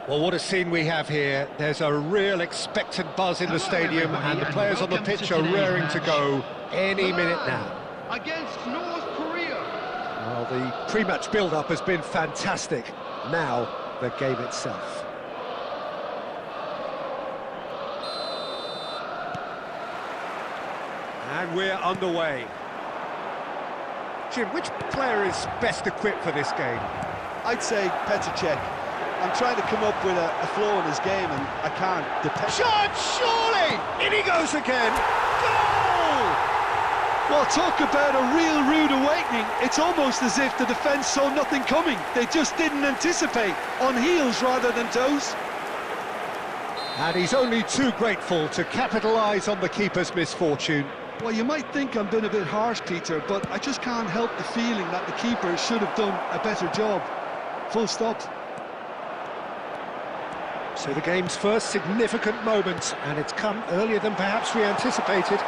Well, what a scene we have here. There's a real expectant buzz in the stadium, and the players on the pitch are raring to go any minute now. Against North Korea. Well, the pre-match build-up has been fantastic. Now, the game itself. And we're underway. Jim, which player is best equipped for this game? I'd say Petr. I'm trying to come up with a flaw in his game, and I can't. Shot, surely! In he goes again! Goal! Well, talk about a real rude awakening. It's almost as if the defence saw nothing coming. They just didn't anticipate, on heels rather than toes. And he's only too grateful to capitalise on the keeper's misfortune. Well, you might think I'm being a bit harsh, Peter, but I just can't help the feeling that the keeper should have done a better job. Full stop. So the game's first significant moment, and it's come earlier than perhaps we anticipated.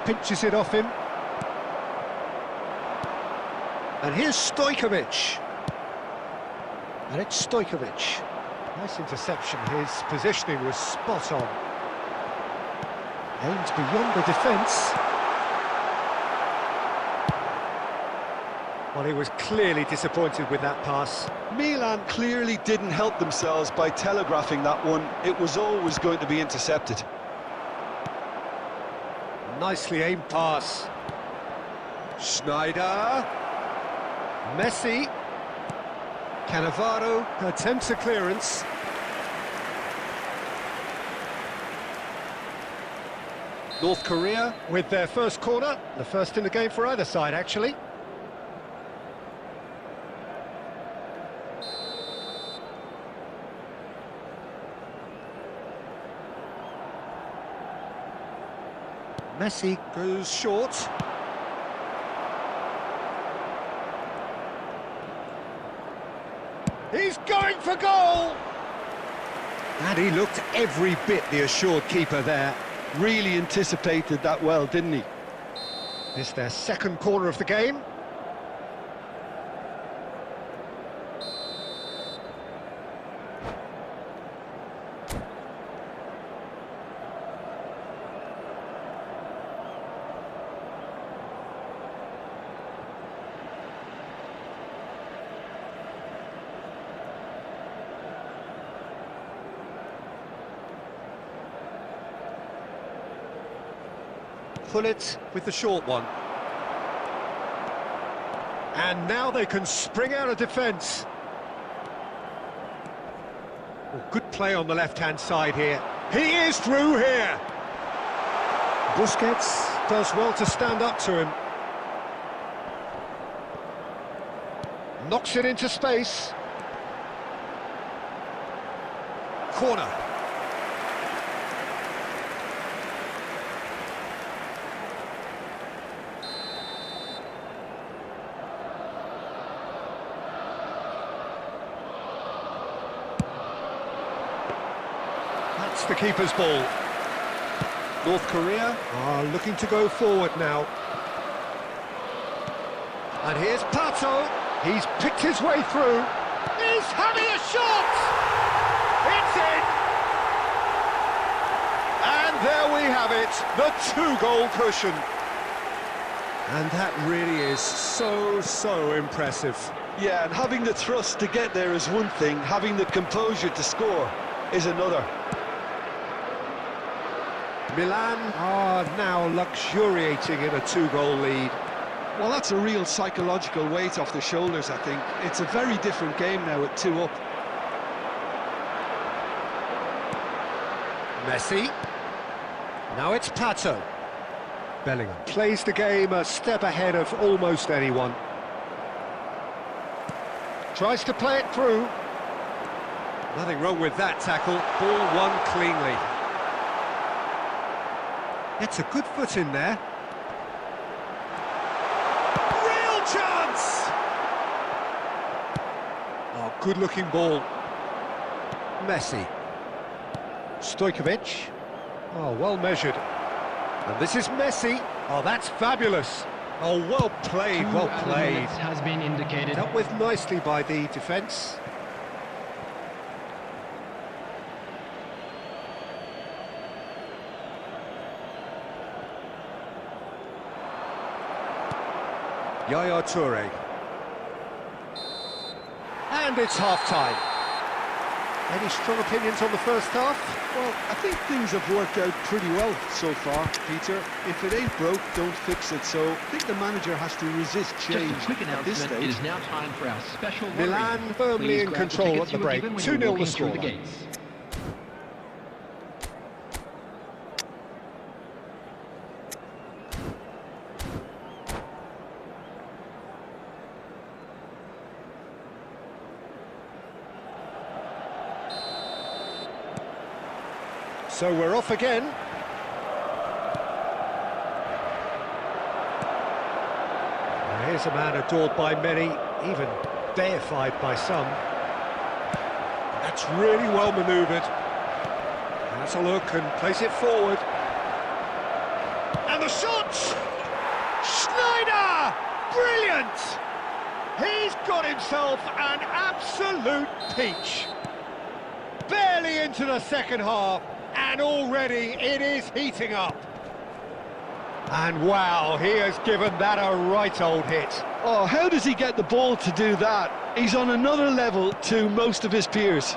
Pinches it off him. And here's Stojkovic. And it's Stojkovic. Nice interception. His positioning was spot on. Aims beyond the defence. Well, he was clearly disappointed with that pass. Milan clearly didn't help themselves by telegraphing that one. It was always going to be intercepted. Nicely aimed pass. Schneider. Messi. Cannavaro attempts a clearance. North Korea with their first corner, the first in the game for either side, actually. Messi goes short. He's going for goal! And he looked every bit the assured keeper there. Really anticipated that well, didn't he? This their second corner of the game. Pull it with the short one. And now they can spring out of defence. Well, good play on the left-hand side here. He is through here. Busquets does well to stand up to him. Knocks it into space. Corner. That's the keeper's ball. North Korea are looking to go forward now. And here's Pato. He's picked his way through. He's having a shot! It's in! And there we have it, the two-goal cushion. And that really is so impressive. Yeah, and having the thrust to get there is one thing, having the composure to score is another. Milan are now luxuriating in a two-goal lead. Well, that's a real psychological weight off the shoulders, I think. It's a very different game now at 2 up. Messi. Now it's Pato. Bellingham plays the game a step ahead of almost anyone. Tries to play it through. Nothing wrong with that tackle. Ball won cleanly. It's a good foot in there. Real chance! Oh, good-looking ball. Messi. Stojkovic. Oh, well measured. And this is Messi. Oh, that's fabulous. Oh, well played, well played. Has been indicated. Dealt with nicely by the defence. Yaya Toure. And it's half-time. Any strong opinions on the first half? Well, I think things have worked out pretty well so far, Peter. If it ain't broke, don't fix it. So I think the manager has to resist change Just a quick at this announcement, stage. it is now time for our special Milan lottery. firmly Please in grab control tickets at the you were break. given when 2-0 you were the walking through the scoreline. gates. So we're off again. Now here's a man adored by many, even deified by some. That's really well manoeuvred. Has a look and plays it forward. And the shot! Schneider! Brilliant! He's got himself an absolute peach. Barely into the second half, and already it is heating up. And wow, he has given that a right old hit. Oh, how does he get the ball to do that? He's on another level to most of his peers.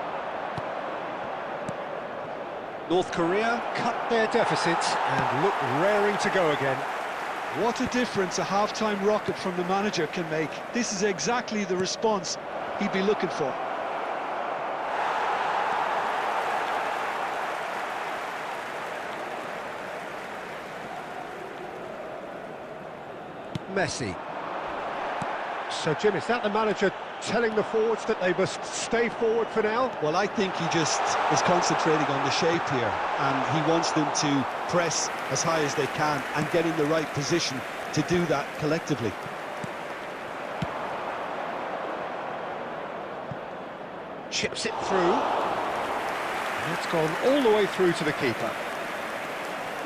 North Korea cut their deficit and look raring to go again. What a difference a half-time rocket from the manager can make. This is exactly the response he'd be looking for. Messi. So, Jim, is that the manager telling the forwards that they must stay forward for now? Well, I think he just is concentrating on the shape here, and he wants them to press as high as they can and get in the right position to do that collectively. Chips it through. And it's gone all the way through to the keeper.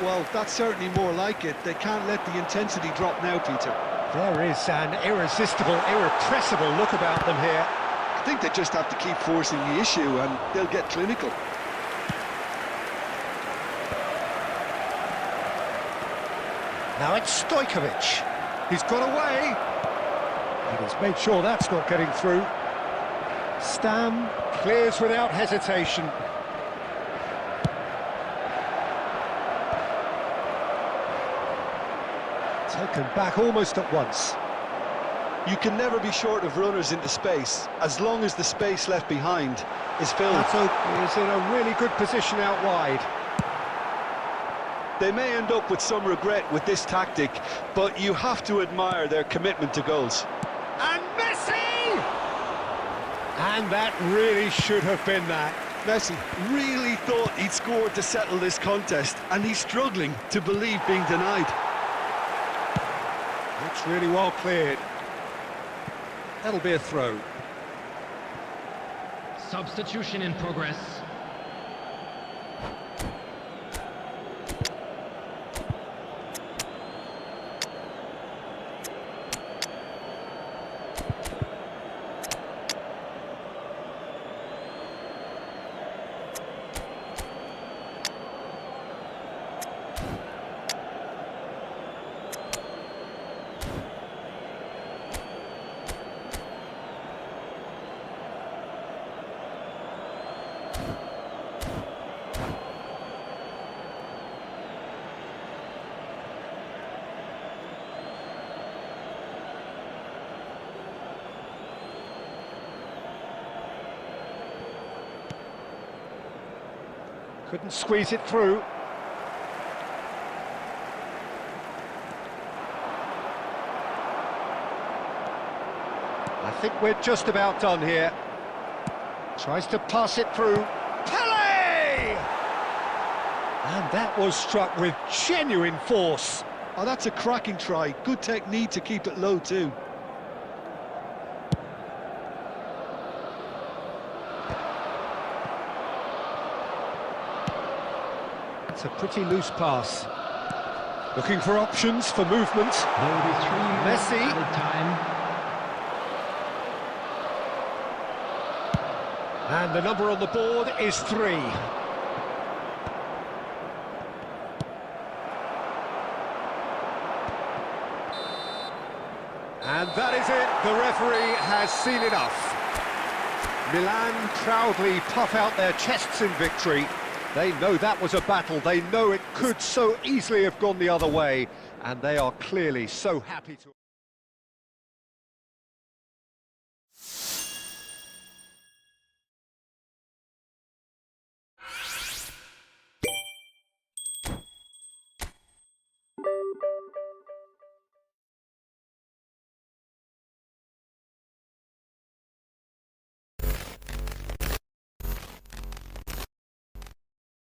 Well, that's certainly more like it. They can't let the intensity drop now, Peter. There is an irresistible, irrepressible look about them here. I think they just have to keep forcing the issue and they'll get clinical. Now it's Stojkovic. He's got away. And he's made sure that's not getting through. Stam clears without hesitation. Taken back almost at once. You can never be short of runners into space, as long as the space left behind is filled. Tato is in a really good position out wide. They may end up with some regret with this tactic, but you have to admire their commitment to goals. And Messi! And that really should have been that. Messi really thought he'd scored to settle this contest, and he's struggling to believe being denied. It's really well cleared. That'll be a throw. Substitution in progress. Couldn't squeeze it through. I think we're just about done here. Tries to pass it through. Pele! And that was struck with genuine force. Oh, that's a cracking try. Good technique to keep it low too. It's a pretty loose pass. Looking for options for movement. There will be 3 minutes Messi. added time. And the number on the board is 3. And that is it. The referee has seen enough. Milan proudly puff out their chests in victory. They know that was a battle. They know it could so easily have gone the other way. And they are clearly so happy to...